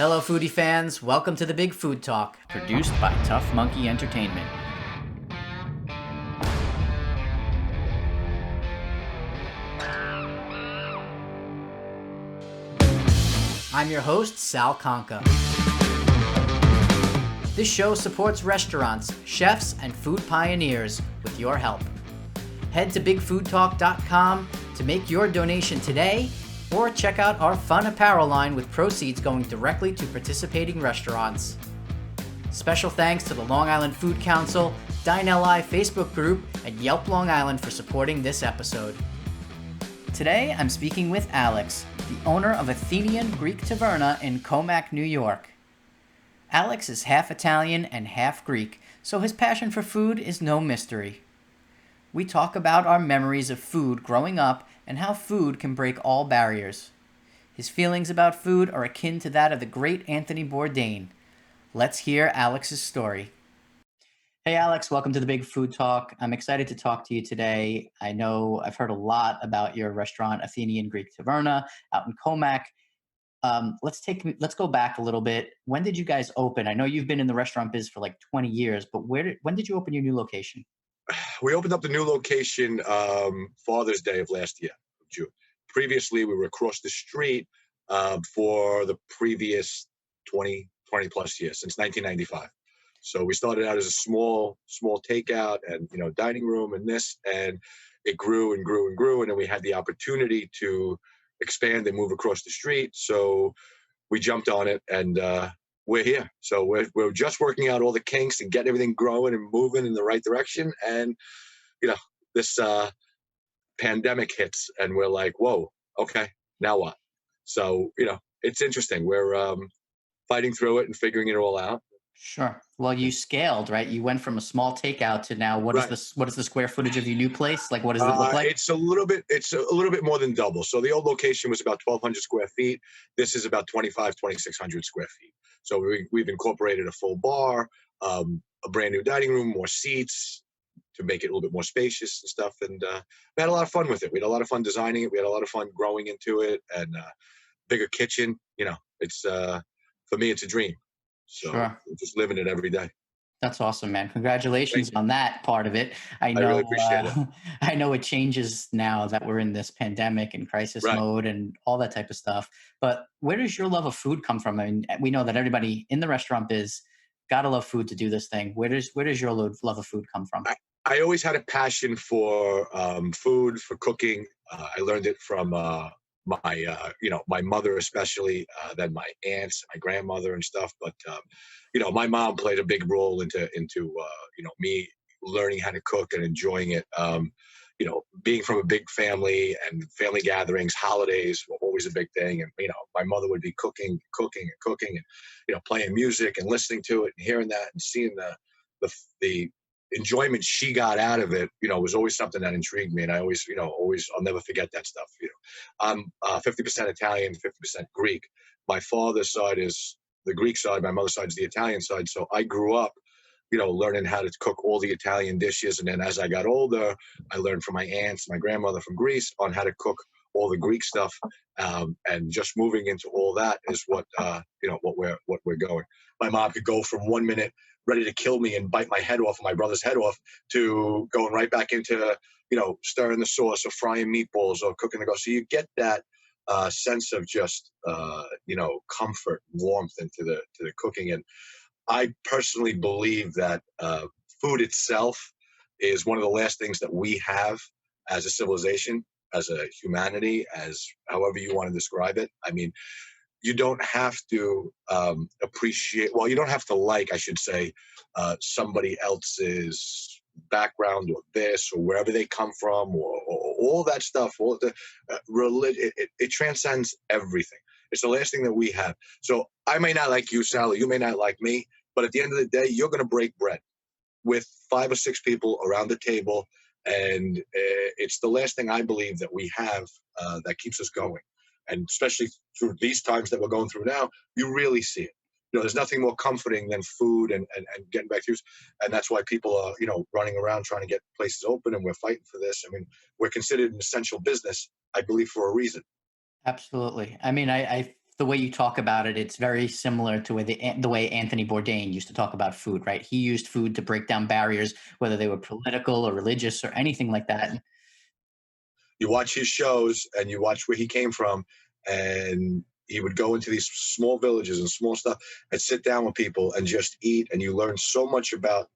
Hello, foodie fans. Welcome to the Big Food Talk, produced by Tough Monkey Entertainment. I'm your host, Sal Conca. This show supports restaurants, chefs, and food pioneers with your help. Head to bigfoodtalk.com to make your donation today, or check out our fun apparel line with proceeds going directly to participating restaurants. Special thanks to the Long Island Food Council, Dine LI Facebook group, and Yelp Long Island for supporting this episode. Today, I'm speaking with Alex, the owner of Athenian Greek Taverna in Commack, New York. Alex is half Italian and half Greek, so his passion for food is no mystery. We talk about our memories of food growing up and how food can break all barriers. His feelings about food are akin to that of the great Anthony Boudain. Let's hear Alex's story. Hey Alex, welcome to the Big Food Talk. I'm excited to talk to you today. I know I've heard a lot about your restaurant, Athenian Greek Taverna, out in Commack. Let's go back a little bit. When did you guys open? I know you've been in the restaurant biz for like 20 years, but when did you open your new location? We opened up the new location Father's Day of last year, June. Previously, we were across the street for the previous 20 plus years, since 1995. So we started out as a small takeout and dining room and it grew and grew and grew, and then we had the opportunity to expand and move across the street. So we jumped on it, and we're here. So we're just working out all the kinks and getting everything growing and moving in the right direction. And this pandemic hits, and we're like, whoa, okay, now what? So it's interesting. We're fighting through it and figuring it all out. Sure. Well, you scaled, right? You went from a small takeout to now what is the square footage of your new place? Like, what does it look like? It's a little bit more than double. So the old location was about 1,200 square feet. This is about 2,600 square feet. So we've incorporated a full bar, a brand new dining room, more seats to make it a little bit more spacious and stuff. And we had a lot of fun with it. We had a lot of fun designing it. We had a lot of fun growing into it, and bigger kitchen. It's for me, it's a dream. So Sure. we're just living it every day. That's awesome, man. Congratulations on that part of it. I really appreciate it. I know it changes now that we're in this pandemic and crisis mode and all that type of stuff. But where does your love of food come from? I mean, we know that everybody in the restaurant biz gotta love food to do this thing. Where does your love of food come from? I always had a passion for food, for cooking. I learned it from my mother, especially, then my aunts, my grandmother and stuff. But my mom played a big role into me learning how to cook and enjoying it. Being from a big family and family gatherings, holidays were always a big thing. And my mother would be cooking, and playing music and listening to it and hearing that and seeing the enjoyment she got out of it, was always something that intrigued me. And I always, I'll never forget that stuff. I'm 50% Italian, 50% Greek. My father's side is the Greek side. My mother's side is the Italian side. So I grew up, learning how to cook all the Italian dishes. And then as I got older, I learned from my aunts, my grandmother from Greece, on how to cook all the Greek stuff. And just moving into all that is what we're going. My mom could go from 1 minute ready to kill me and bite my head off, my brother's head off, to going right back into, stirring the sauce or frying meatballs or cooking the go. So you get that sense of just, comfort, warmth into the cooking. And I personally believe that food itself is one of the last things that we have as a civilization, as a humanity, as however you want to describe it. I mean, you don't have to you don't have to like, I should say, somebody else's background or this or wherever they come from or all that stuff. All the religion, it transcends everything. It's the last thing that we have. So I may not like you, Sally. You may not like me, but at the end of the day, you're going to break bread with 5 or 6 people around the table, and it's the last thing I believe that we have that keeps us going. And especially through these times that we're going through now, you really see it. There's nothing more comforting than food and getting back to, and that's why people are, running around trying to get places open, and we're fighting for this. I mean, we're considered an essential business, I believe, for a reason. Absolutely. I mean, I The way you talk about it, it's very similar to the way Anthony Bourdain used to talk about food, right? He used food to break down barriers, whether they were political or religious or anything like that. You watch his shows and you watch where he came from, and he would go into these small villages and small stuff and sit down with people and just eat, and you learn so much about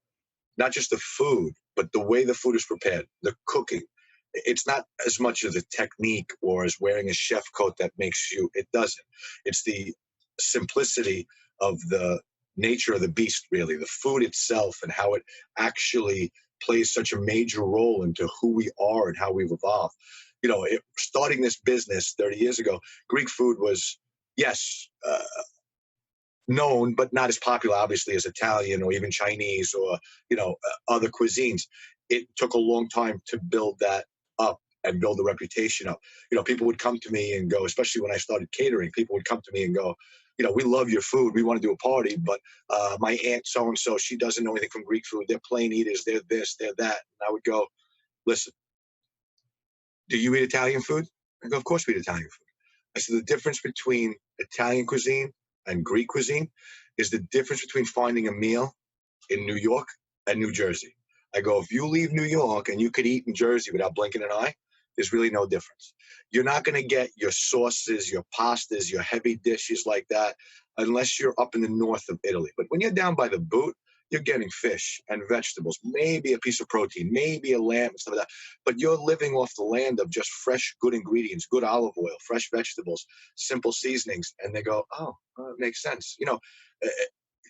not just the food, but the way the food is prepared, the cooking. It's not as much of the technique or as wearing a chef coat that makes you, it doesn't. It's the simplicity of the nature of the beast, really, the food itself and how it actually plays such a major role into who we are and how we've evolved. Starting this business 30 years ago, Greek food was, yes, known, but not as popular, obviously, as Italian or even Chinese or other cuisines. It took a long time to build that up and build the reputation up. People would come to me and go, especially when I started catering, people would come to me and go, we love your food. We want to do a party, but my aunt so and so, she doesn't know anything from Greek food. They're plain eaters. They're this, they're that. And I would go, listen, do you eat Italian food? I go, of course we eat Italian food. I said, the difference between Italian cuisine and Greek cuisine is the difference between finding a meal in New York and New Jersey. I go, if you leave New York and you could eat in Jersey without blinking an eye, there's really no difference. You're not going to get your sauces, your pastas, your heavy dishes like that unless you're up in the north of Italy. But when you're down by the boot, you're getting fish and vegetables, maybe a piece of protein, maybe a lamb and stuff like that. But you're living off the land of just fresh, good ingredients, good olive oil, fresh vegetables, simple seasonings. And they go, oh, it makes sense.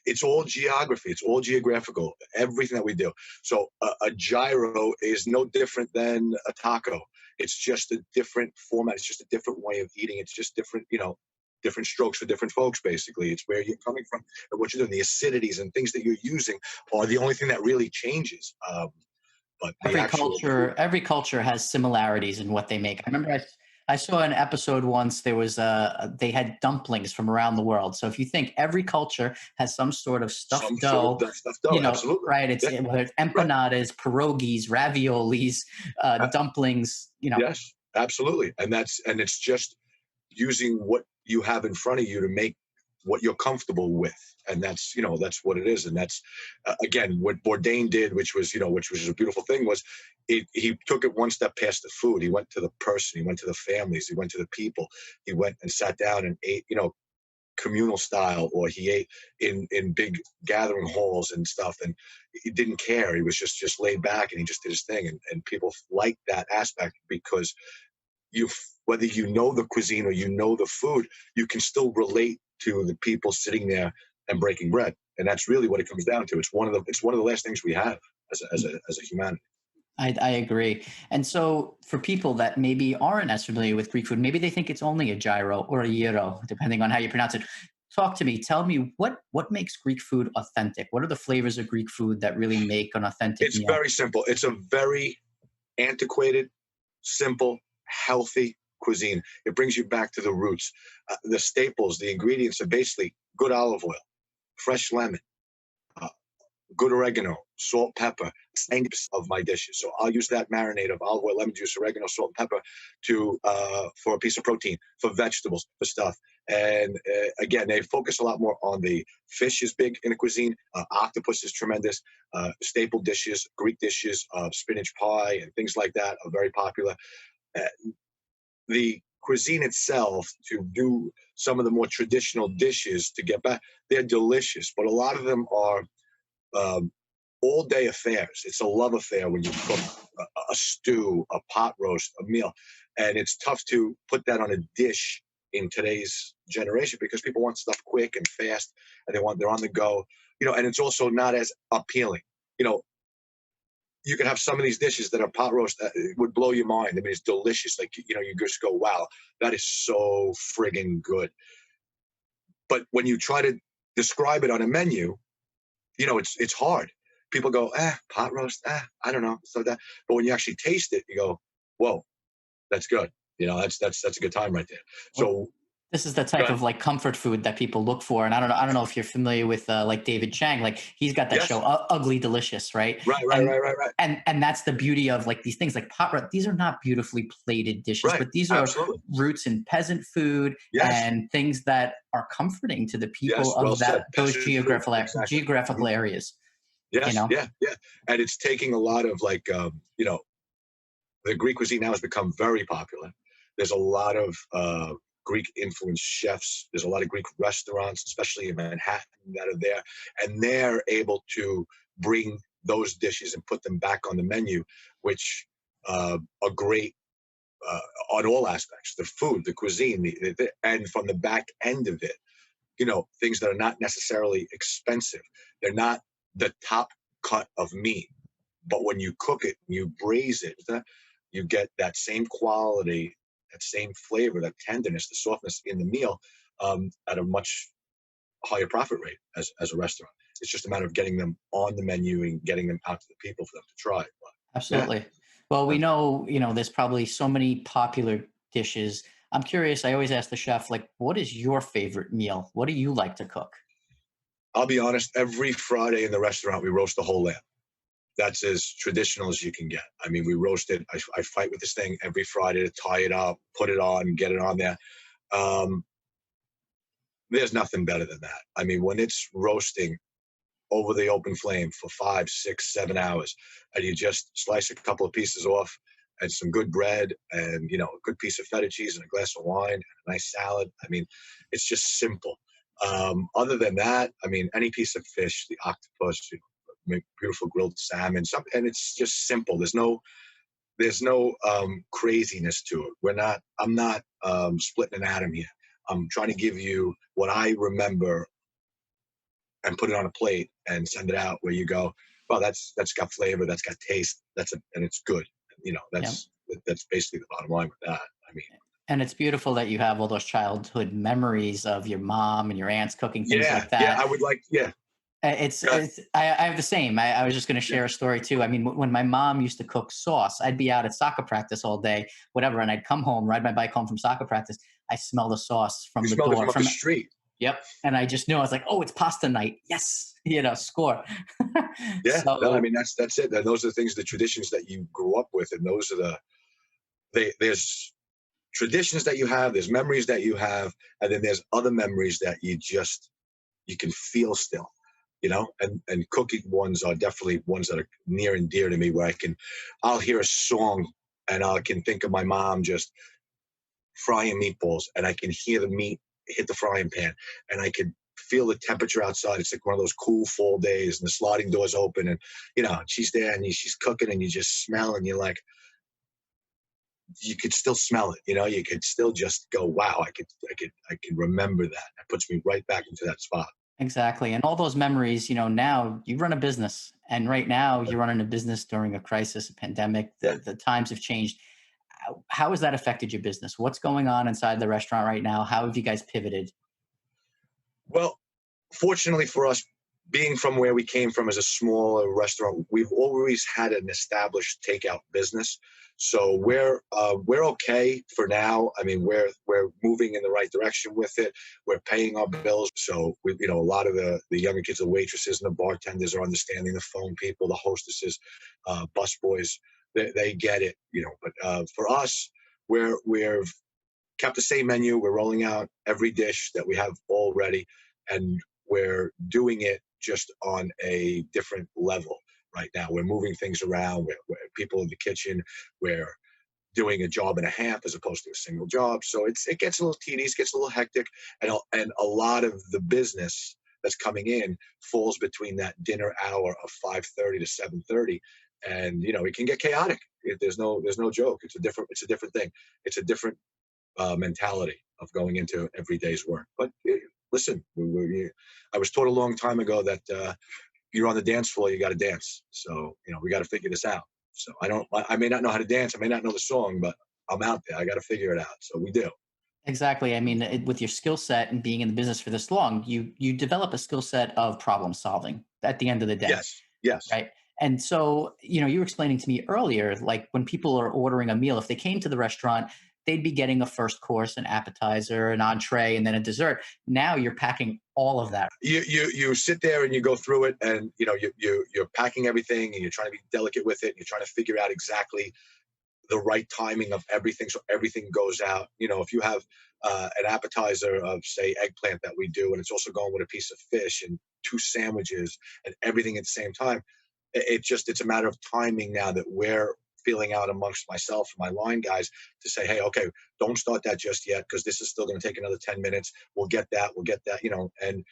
It's all geography. It's all geographical, everything that we do. So a gyro is no different than a taco. It's just a different format. It's just a different way of eating. It's just different, different strokes for different folks, basically. It's where you're coming from and what you're doing. The acidities and things that you're using are the only thing that really changes. But the actual food. Every culture has similarities in what they make. I remember I saw an episode once. There was they had dumplings from around the world. So if you think every culture has some sort of stuffed Some sort of dough, that stuff, though. Absolutely. right? Whether it's Right. empanadas, pierogies, raviolis, dumplings. Yes, absolutely. And it's just using what you have in front of you to make what you're comfortable with, and that's what it is. And that's again what Bourdain did, which was a beautiful thing, was he took it one step past the food. He went to the person, he went to the families, he went to the people, he went and sat down and ate communal style, or he ate in big gathering halls and stuff, and he didn't care. He was just laid back and he just did his thing, and people liked that aspect because you whether you know the cuisine or you know the food, you can still relate to the people sitting there and breaking bread, and that's really what it comes down to. It's one of the last things we have as a humanity. I agree. And so for people that maybe aren't as familiar with Greek food, maybe they think it's only a gyro or a gyro, depending on how you pronounce it. Talk to me. Tell me what makes Greek food authentic? What are the flavors of Greek food that really make an authentic It's meal? very simple. It's a very antiquated, simple, healthy cuisine. It brings you back to the roots. The staples, the ingredients are basically good olive oil, fresh lemon, uh, good oregano, salt, pepper. 90% of my dishes. So I'll use that marinade of olive oil, lemon juice, oregano, salt, and pepper for a piece of protein, for vegetables, for stuff. And again, they focus a lot more on the fish is big in the cuisine. Octopus is tremendous. Staple dishes, Greek dishes, spinach pie, and things like that are very popular. Uh, the cuisine itself, to do some of the more traditional dishes to get back, they're delicious, but a lot of them are um, all day affairs. It's a love affair when you cook a stew, a pot roast, a meal. And it's tough to put that on a dish in today's generation because people want stuff quick and fast and they're on the go, and it's also not as appealing. You know, you can have some of these dishes that are pot roast that would blow your mind. I mean, it's delicious. Like, you just go, wow, that is so friggin' good. But when you try to describe it on a menu, it's hard. People go, pot roast, I don't know, so that. But when you actually taste it, you go, whoa, that's good. That's a good time right there. So This is the type Right. of like comfort food that people look for. And I don't know if you're familiar with like David Chang. Like he's got that show Yes. Ugly Delicious, right? Right, right, And right, right, right. that's the beauty of like these things like these are not beautifully plated dishes, Right. but these are Absolutely. roots in peasant food Yes. and things that are comforting to the people Yes. Well of said. that those Peasant food. Exactly. geographical Mhm. areas, you Yes. know. Yeah. Yeah. And it's taking a lot of like, the Greek cuisine now has become very popular. There's a lot of Greek influenced chefs. There's a lot of Greek restaurants, especially in Manhattan, that are there, and they're able to bring those dishes and put them back on the menu, which are great uh, on all aspects: the food, the cuisine, and from the back end of it, things that are not necessarily expensive. They're not the top cut of meat, but when you cook it, you braise it, you get that same quality, that same flavor, that tenderness, the softness in the meal at a much higher profit rate as a restaurant. It's just a matter of getting them on the menu and getting them out to the people for them to try. But yeah, Absolutely. Well, we yeah. know, there's probably so many popular dishes. I'm curious, I always ask the chef, like, what is your favorite meal? What do you like to cook? I'll be honest. Every Friday in the restaurant, we roast the whole lamb. That's as traditional as you can get. I mean, we roast it. I fight with this thing every Friday to tie it up, put it on, get it on there. Um, there's nothing better than that. I mean, when it's roasting over the open flame for 5, 6, 7 hours, and you just slice a couple of pieces off and some good bread and a good piece of feta cheese and a glass of wine and a nice salad. I mean, it's just simple. Other than that, I mean, any piece of fish, the octopus, make beautiful grilled salmon, something, and it's just simple. There's no craziness to it. I'm not splitting an atom here. I'm trying to give you what I remember and put it on a plate and send it out where you go, well, that's got flavor, that's got taste, and it's good. Yeah. That's basically the bottom line with that. I mean, And it's beautiful that you have all those childhood memories of your mom and your aunts cooking things yeah, like yeah, that. I would like, yeah, uh, I have the same. I was just going to yeah, share a story too. I mean, when my mom used to cook sauce, I'd be out at soccer practice all day, whatever, and I'd come home, ride my bike home from soccer practice. I smell the sauce from you the smelled it door, from up the from street. yep, and I just knew I was like, oh, it's pasta night. Yes, score. Yeah, no, I So mean that's it. And those are the things, the traditions that you grew up with, and those are there's traditions that you have, there's memories that you have, and then there's other memories that you can feel still, and cooking ones are definitely ones that are near and dear to me, where I'll hear a song and I can think of my mom just frying meatballs, and I can hear the meat hit the frying pan, and I could feel the temperature outside. It's like one of those cool fall days, and the sliding doors open, and she's there, and she's cooking, and you just smell, and you're like, you could still smell it. You could still just go, wow, I could remember that. That puts me right back into that spot. exactly. And all those memories, now you run a business. And right now Yeah. you're running a business during a crisis, a pandemic. Yeah. The times have changed. How has that affected your business? What's going on inside the restaurant right now? How have you guys pivoted? Well, fortunately for us, being from where we came from as a smaller restaurant, we've always had an established takeout business. So we're okay for now. I mean, we're moving in the right direction with it. We're paying our bills. So a lot of the younger kids, the waitresses and the bartenders are understanding, the phone people, the hostesses, bus boys. They get it. But for us, we've kept the same menu. We're rolling out every dish that we have already, and we're doing it just on a different level right now. We're moving things around. We're people in the kitchen. We're doing a job and a half as opposed to a single job. So it gets a little tedious, gets a little hectic, and a lot of the business that's coming in falls between that dinner hour of 5:30 to 7:30, and it can get chaotic. There's no joke. It's a different thing. It's a different mentality of going into every day's work. But listen, I was taught a long time ago that you're on the dance floor, you got to dance. So we got to figure this out. So I may not know how to dance, I may not know the song, but I'm out there. I got to figure it out. So we do. Exactly. I mean, with your skill set and being in the business for this long, you develop a skill set of problem solving at the end of the day, Yes, yes, right? And so, you were explaining to me earlier, like when people are ordering a meal, if they came to the restaurant, they'd be getting a first course, an appetizer, an entree, and then a dessert. Now you're packing all of that. You sit there and you go through it, and you're packing everything, and you're trying to be delicate with it, and you're trying to figure out exactly the right timing of everything so everything goes out. If you have an appetizer of, say, eggplant that we do, and it's also going with a piece of fish and two sandwiches and everything at the same time, it's a matter of timing now that we're feeling out amongst myself and my line guys to say, hey, okay, don't start that just yet because this is still going to take another 10 minutes. We'll get that, and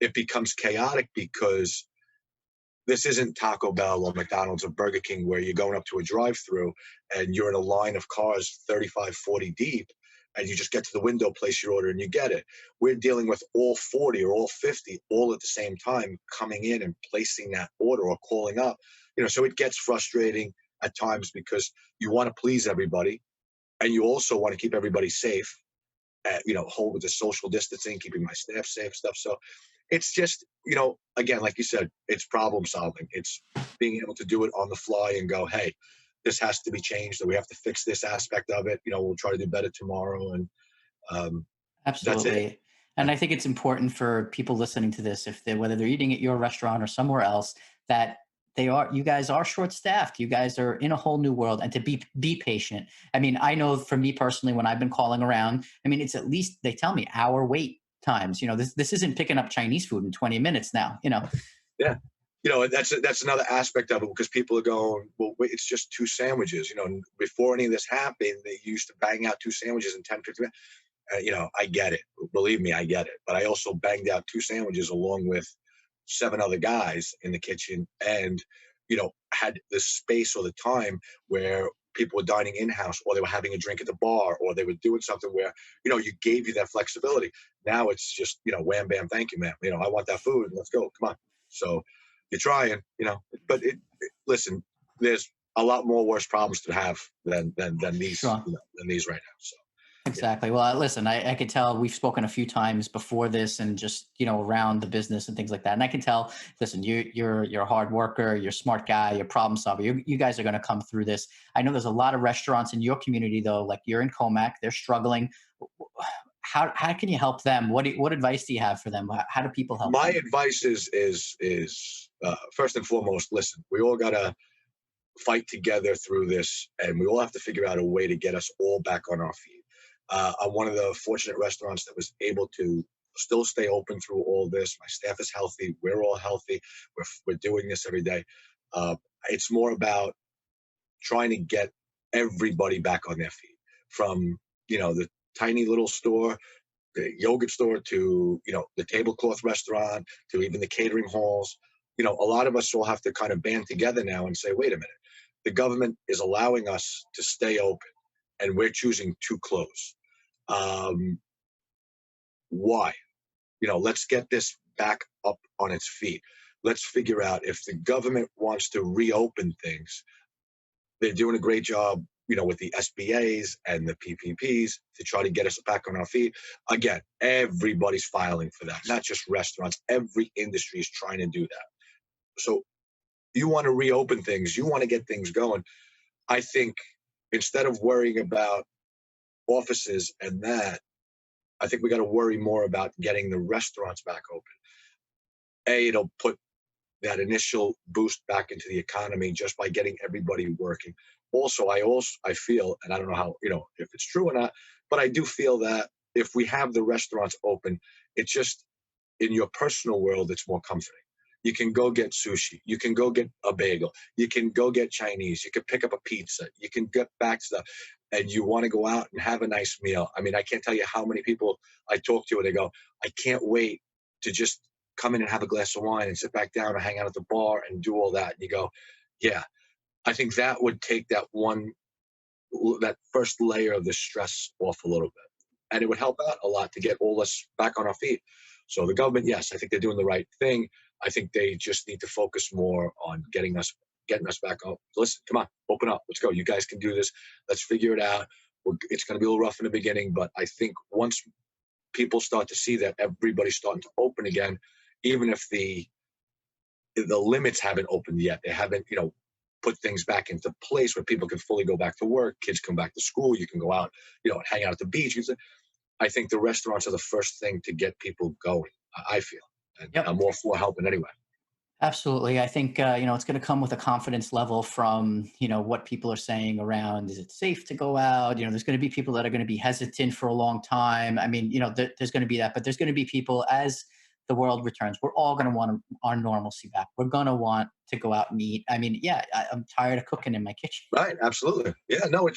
it becomes chaotic because this isn't Taco Bell or McDonald's or Burger King where you're going up to a drive-through and you're in a line of cars 35, 40 deep, and you just get to the window, place your order, and you get it. We're dealing with all 40 or all 50 all at the same time coming in and placing that order or calling up. So it gets frustrating at times because you want to please everybody and you also want to keep everybody safe, hold with the social distancing, keeping my staff safe, stuff. So it's just, again, like you said, it's problem solving. It's being able to do it on the fly and go, hey, this has to be changed, or we have to fix this aspect of it. We'll try to do better tomorrow. And that's it. Absolutely. And I think it's important for people listening to this, if they whether they're eating at your restaurant or somewhere else, that you guys are short staffed. You guys are in a whole new world, and to be patient. I mean, I know for me personally, when I've been calling around, I mean, it's at least they tell me hour wait times. This isn't picking up Chinese food in 20 minutes now. Yeah. That's another aspect of it because people are going, well, wait, it's just two sandwiches. Before any of this happened, they used to bang out two sandwiches in 10, 15 minutes. I get it. Believe me, I get it. But I also banged out two sandwiches along with 7 other guys in the kitchen and, had the space or the time where people were dining in-house or they were having a drink at the bar or they were doing something where, you gave you that flexibility. Now it's just, wham, bam, thank you, man. I want that food. Let's go. Come on. So you're trying, but listen, there's a lot more worse problems to have than these, Sure. than these right now. So. Exactly. Well, listen, I could tell we've spoken a few times before this and just, around the business and things like that. And I can tell, listen, you're a hard worker, you're a smart guy, you're a problem solver. You guys are going to come through this. I know there's a lot of restaurants in your community, though, like you're in Commack, they're struggling. How can you help them? What advice do you have for them? How do people help My them? advice is first and foremost, listen, we all got to fight together through this, and we all have to figure out a way to get us all back on our feet. I'm one of the fortunate restaurants that was able to still stay open through all this. My staff is healthy. We're all healthy. We're doing this every day. It's more about trying to get everybody back on their feet, from the tiny little store, the yogurt store, to the tablecloth restaurant, to even the catering halls. A lot of us all have to kind of band together now and say, wait a minute, the government is allowing us to stay open and we're choosing to close. Why? Let's get this back up on its feet. Let's figure out if the government wants to reopen things. They're doing a great job, with the SBAs and the PPPs to try to get us back on our feet. Again, everybody's filing for that, not just restaurants. Every industry is trying to do that. So you want to reopen things, you want to get things going. I think instead of worrying about offices and that, I think we got to worry more about getting the restaurants back open. It'll put that initial boost back into the economy just by getting everybody working. Also, I feel, and I don't know how, if it's true or not, but I do feel that if we have the restaurants open, it's just in your personal world, it's more comforting. You can go get sushi. You can go get a bagel. You can go get Chinese. You can pick up a pizza. You can get back stuff. And you want to go out and have a nice meal. I mean, I can't tell you how many people I talk to and they go, I can't wait to just come in and have a glass of wine and sit back down and hang out at the bar and do all that. And you go, yeah, I think that would take that first layer of the stress off a little bit. And it would help out a lot to get all us back on our feet. So the government, yes, I think they're doing the right thing. I think they just need to focus more on getting us back up. Listen, come on, open up. Let's go. You guys can do this. Let's figure it out. It's going to be a little rough in the beginning, but I think once people start to see that everybody's starting to open again, even if the limits haven't opened yet, they haven't, put things back into place where people can fully go back to work, kids come back to school, you can go out, and hang out at the beach. I think the restaurants are the first thing to get people going. I feel, and Yep. I'm all for helping anyway. Absolutely. I think, it's going to come with a confidence level from, what people are saying around, is it safe to go out? There's going to be people that are going to be hesitant for a long time. I mean, there's going to be that, but there's going to be people as the world returns. We're all going to want our normalcy back. We're going to want to go out and eat. I mean, yeah, I'm tired of cooking in my kitchen. Right. Absolutely. Yeah. No,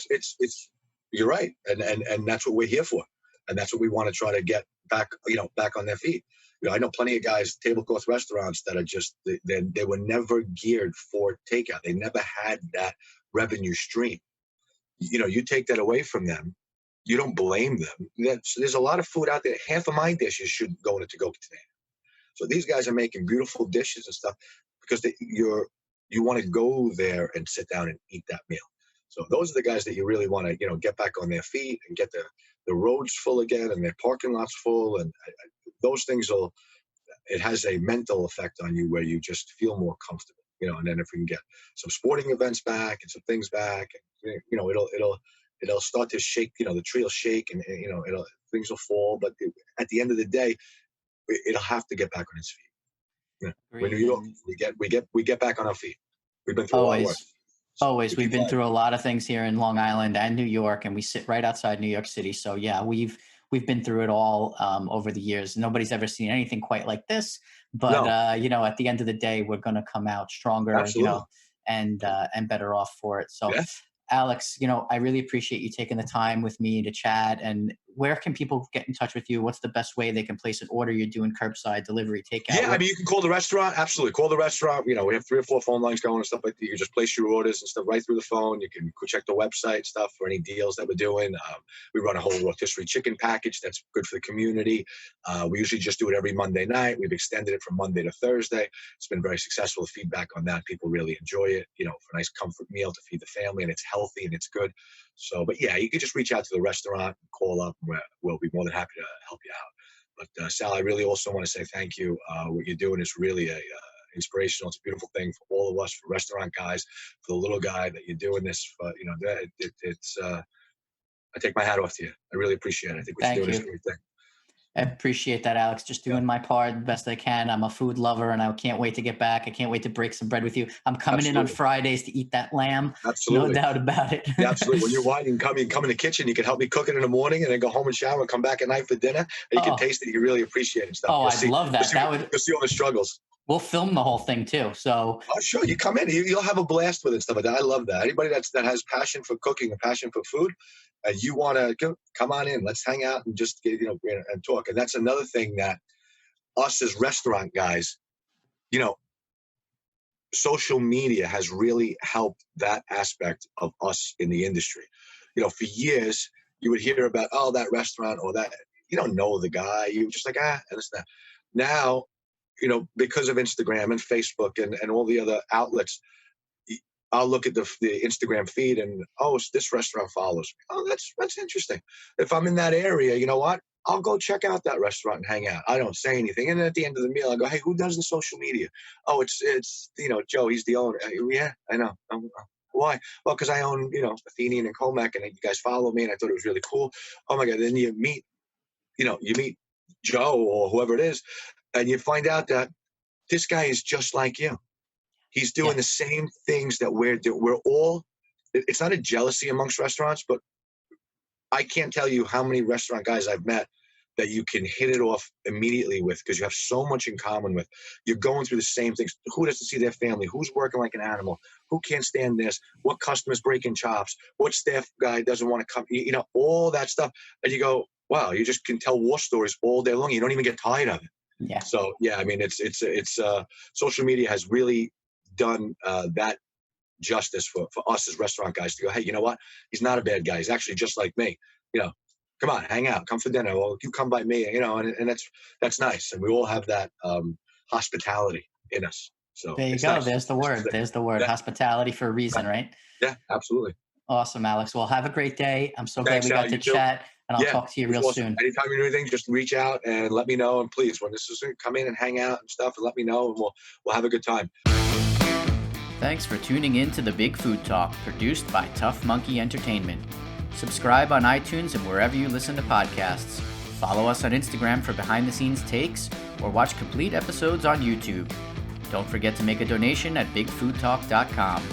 you're right. And that's what we're here for. And that's what we want to try to get back, back on their feet. I know plenty of guys, tablecloth restaurants that are just, they were never geared for takeout. They never had that revenue stream. You take that away from them, you don't blame them. There's a lot of food out there. Half of my dishes should go in a to-go container. So these guys are making beautiful dishes and stuff because you want to go there and sit down and eat that meal. So those are the guys that you really want to, get back on their feet and get the roads full again and their parking lots full. And those things it has a mental effect on you where you just feel more comfortable, and then if we can get some sporting events back and some things back, it'll start to shake, the tree will shake and things will fall. But at the end of the day, it'll have to get back on its feet. We're New Agreed. York. And We get back on our feet. We've been through a lot of work. always, So always, we we've keep been fighting. through a lot of things here in Long Island and New York, and we sit right outside New York City. So yeah, we've been through it all over the years. Nobody's ever seen anything quite like this. But No, at the end of the day, we're going to come out stronger, absolutely. and better off for it. So, Yeah. Alex, I really appreciate you taking the time with me to chat. And where can people get in touch with you? What's the best way they can place an order? You're doing curbside delivery, takeout. Yeah, I What? mean, you can call the restaurant. Absolutely, call the restaurant. We have 3 or 4 phone lines going and stuff like that. You can just place your orders and stuff right through the phone. You can go check the website stuff for any deals that we're doing. We run a whole rotisserie chicken package that's good for the community. We usually just do it every Monday night. We've extended it from Monday to Thursday. It's been very successful. The feedback on that, people really enjoy it. For a nice comfort meal to feed the family, and it's healthy and it's good. So, but yeah, you can just reach out to the restaurant, call up, and we'll be more than happy to help you out. But Sal, I really also want to say thank you. What you're doing is really inspirational. It's a beautiful thing for all of us, for restaurant guys, for the little guy that you're doing this for. It's. I take my hat off to you. I really appreciate it. I think what you're Thank doing is a you. great thing. I appreciate that, Alex. Just Yeah, doing my part the best I can. I'm a food lover, and I can't wait to get back. I can't wait to break some bread with you. I'm coming in on absolutely, Fridays to eat that lamb, no absolutely. doubt about it. Yeah, absolutely. When you're white, you can come in the kitchen. You can help me cook it in the morning, and then go home and shower, and come back at night for dinner. And you can Oh, taste it. You really appreciate it and stuff. oh, I'd love that. That would. You'll see all the struggles. We'll film the whole thing too. So Oh, sure. You come in, you'll have a blast with it and stuff like that. I love that. Anybody that has passion for cooking and passion for food, you want to come on in. Let's hang out and just and talk. And that's another thing that us as restaurant guys, you know, social media has really helped that aspect of us in the industry. For years, you would hear about, oh, that restaurant or that, you don't know the guy. You just like, and it's that. Now, because of Instagram and Facebook and all the other outlets, I'll look at the Instagram feed and, oh, this restaurant follows me. Oh, that's interesting. If I'm in that area, you know what? I'll go check out that restaurant and hang out. I don't say anything. And then at the end of the meal, I go, hey, who does the social media? Oh, it's Joe, he's the owner. Yeah, I know. Why? Well, because I own, Athenian and Commack, and you guys follow me, and I thought it was really cool. Oh my God. Then you meet Joe or whoever it is, and you find out that this guy is just like you. He's doing yeah, the same things that we're doing. It's not a jealousy amongst restaurants, but I can't tell you how many restaurant guys I've met that you can hit it off immediately with because you have so much in common with. You're going through the same things. Who doesn't see their family? Who's working like an animal? Who can't stand this? What customers breaking chops? What staff guy doesn't want to come? All that stuff. And you go, wow, you just can tell war stories all day long. You don't even get tired of it. yeah. So yeah, I mean, it's social media has really done that justice for us as restaurant guys to go, hey, you know what? He's not a bad guy. He's actually just like me. Come on, hang out, come for dinner. Well, you come by me, and that's nice. And we all have that hospitality in us. So There you it's go. nice. There's the It's word. There's the word. yeah, Hospitality for a right. reason, right? Yeah, absolutely. Awesome, Alex. Well, have a great day. I'm so glad Thanks, we Al. got to You too. chat, and I'll Yeah, talk to it you was real awesome. soon. Anytime you do anything, just reach out and let me know. And please, when this is come in and hang out and stuff, and let me know, and we'll have a good time. Thanks for tuning in to the Big Food Talk, produced by Tough Monkey Entertainment. Subscribe on iTunes and wherever you listen to podcasts. Follow us on Instagram for behind-the-scenes takes, or watch complete episodes on YouTube. Don't forget to make a donation at bigfoodtalk.com.